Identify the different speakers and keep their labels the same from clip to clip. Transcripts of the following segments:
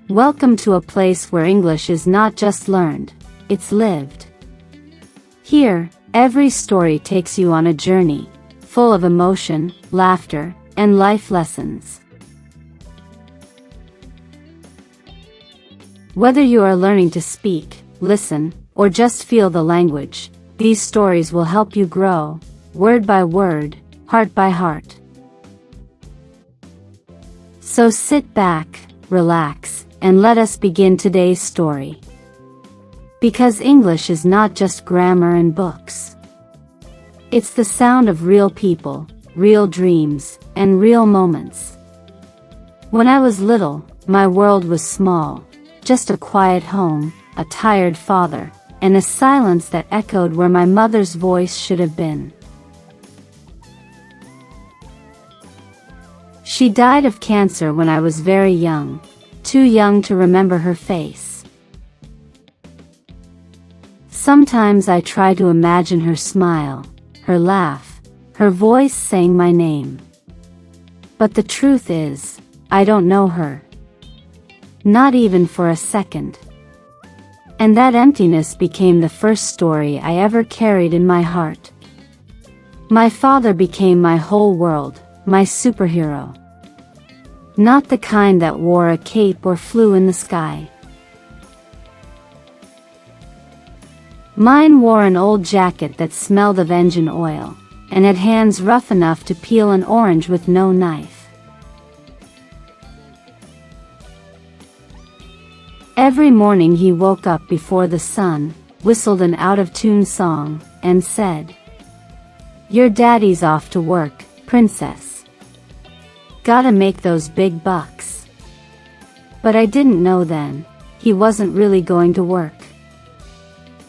Speaker 1: Welcome to a place where English is not just learned, it's lived. Here, every story takes you on a journey, full of emotion, laughter, and life lessons. Whether you are learning to speak, listen, or just feel the language, these stories will help you grow, word by word, heart by heart. So sit back, relax, and let us begin today's story. Because English is not just grammar and books. It's the sound of real people, real dreams, and real moments. When I was little, my world was small, just a quiet home, a tired father, and a silence that echoed where my mother's voice should have been. She died of cancer when I was very young, too young to remember her face. Sometimes I try to imagine her smile, her laugh, her voice saying my name. But the truth is, I don't know her. Not even for a second. And that emptiness became the first story I ever carried in my heart. My father became my whole world, my superhero. Not the kind that wore a cape or flew in the sky. Mine wore an old jacket that smelled of engine oil, and had hands rough enough to peel an orange with no knife. Every morning he woke up before the sun, whistled an out-of-tune song, and said, "Your daddy's off to work, princess. Gotta make those big bucks." But I didn't know then, he wasn't really going to work.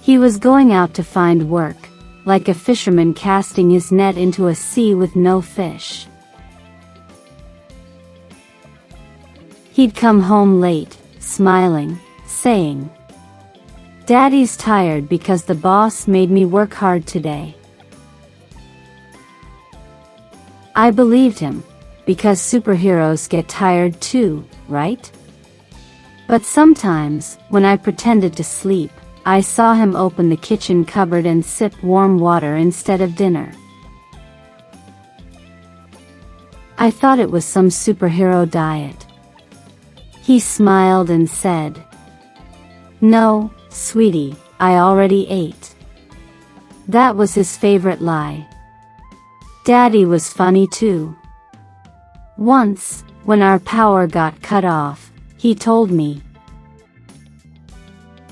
Speaker 1: He was going out to find work, like a fisherman casting his net into a sea with no fish. He'd come home late, smiling, saying, "Daddy's tired because the boss made me work hard today." I believed him, because superheroes get tired too, right? But sometimes, when I pretended to sleep, I saw him open the kitchen cupboard and sip warm water instead of dinner. I thought it was some superhero diet. He smiled and said, "No, sweetie, I already ate." That was his favorite lie. Daddy was funny too. Once, when our power got cut off, he told me,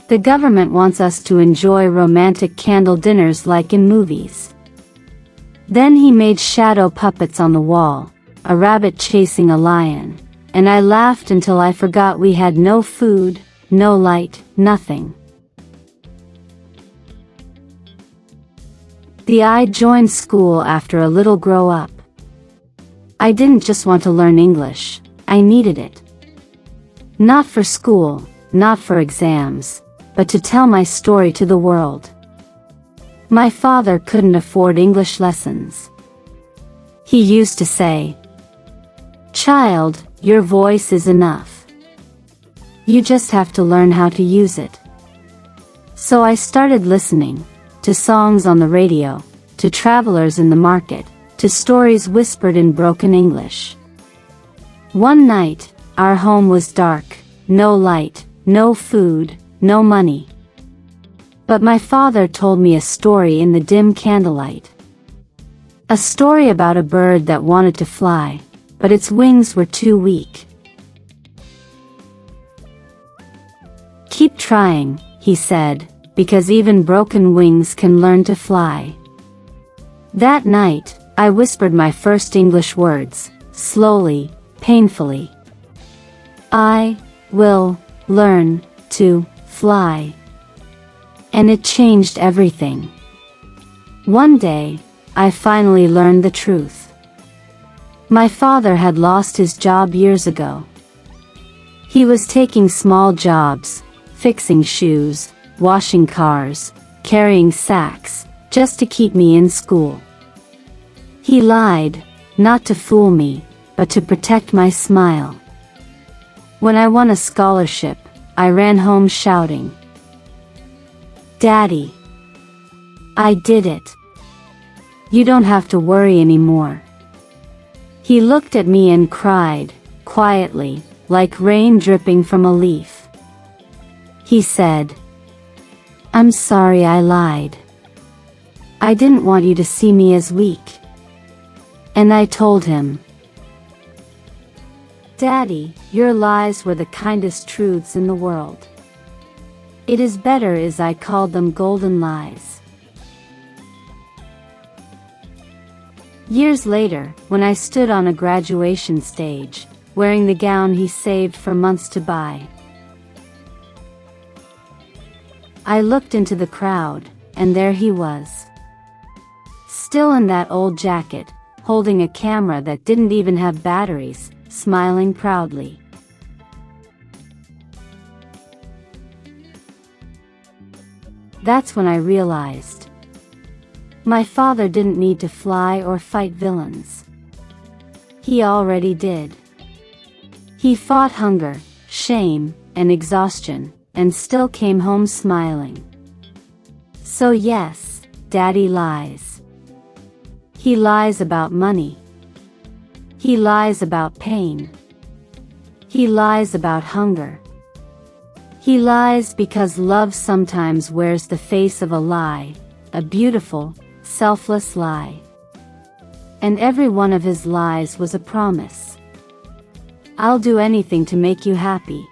Speaker 1: "The government wants us to enjoy romantic candle dinners like in movies." Then he made shadow puppets on the wall, a rabbit chasing a lion, and I laughed until I forgot we had no food, no light, nothing. I joined school after a little grow up. I didn't just want to learn English, I needed it. Not for school, not for exams, but to tell my story to the world. My father couldn't afford English lessons. He used to say, "Child, your voice is enough. You just have to learn how to use it." So I started listening, to songs on the radio, to travelers in the market, to stories whispered in broken English. One night, our home was dark, no light, no food, no money. But my father told me a story in the dim candlelight. A story about a bird that wanted to fly, but its wings were too weak. "Keep trying," he said, "because even broken wings can learn to fly." That night, I whispered my first English words, slowly, painfully. "I will learn to fly." And it changed everything. One day, I finally learned the truth. My father had lost his job years ago. He was taking small jobs, fixing shoes, washing cars, carrying sacks, just to keep me in school. He lied, not to fool me, but to protect my smile. When I won a scholarship, I ran home shouting, "Daddy, I did it. You don't have to worry anymore." He looked at me and cried, quietly, like rain dripping from a leaf. He said, "I'm sorry I lied. I didn't want you to see me as weak." And I told him, "Daddy, your lies were the kindest truths in the world. It is better as I called them golden lies." Years later, when I stood on a graduation stage, wearing the gown he saved for months to buy, I looked into the crowd, and there he was. Still in that old jacket, holding a camera that didn't even have batteries, smiling proudly. That's when I realized, my father didn't need to fly or fight villains. He already did. He fought hunger, shame, and exhaustion, and still came home smiling. So yes, Daddy lies. He lies about money. He lies about pain. He lies about hunger. He lies because love sometimes wears the face of a lie, a beautiful, selfless lie. And every one of his lies was a promise. I'll do anything to make you happy.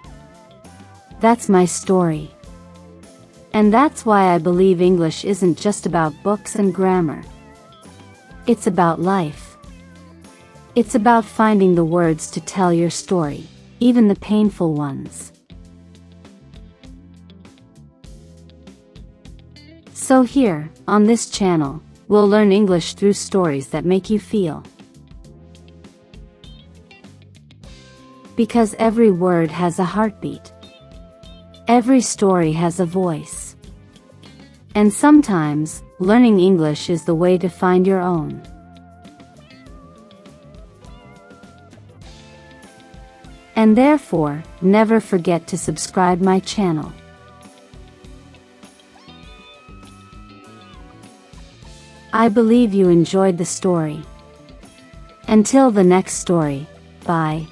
Speaker 1: That's my story. And that's why I believe English isn't just about books and grammar. It's about life. It's about finding the words to tell your story, even the painful ones. So here, on this channel, we'll learn English through stories that make you feel. Because every word has a heartbeat. Every story has a voice. And sometimes, learning English is the way to find your own. And therefore, never forget to subscribe my channel. I believe you enjoyed the story. Until the next story, bye.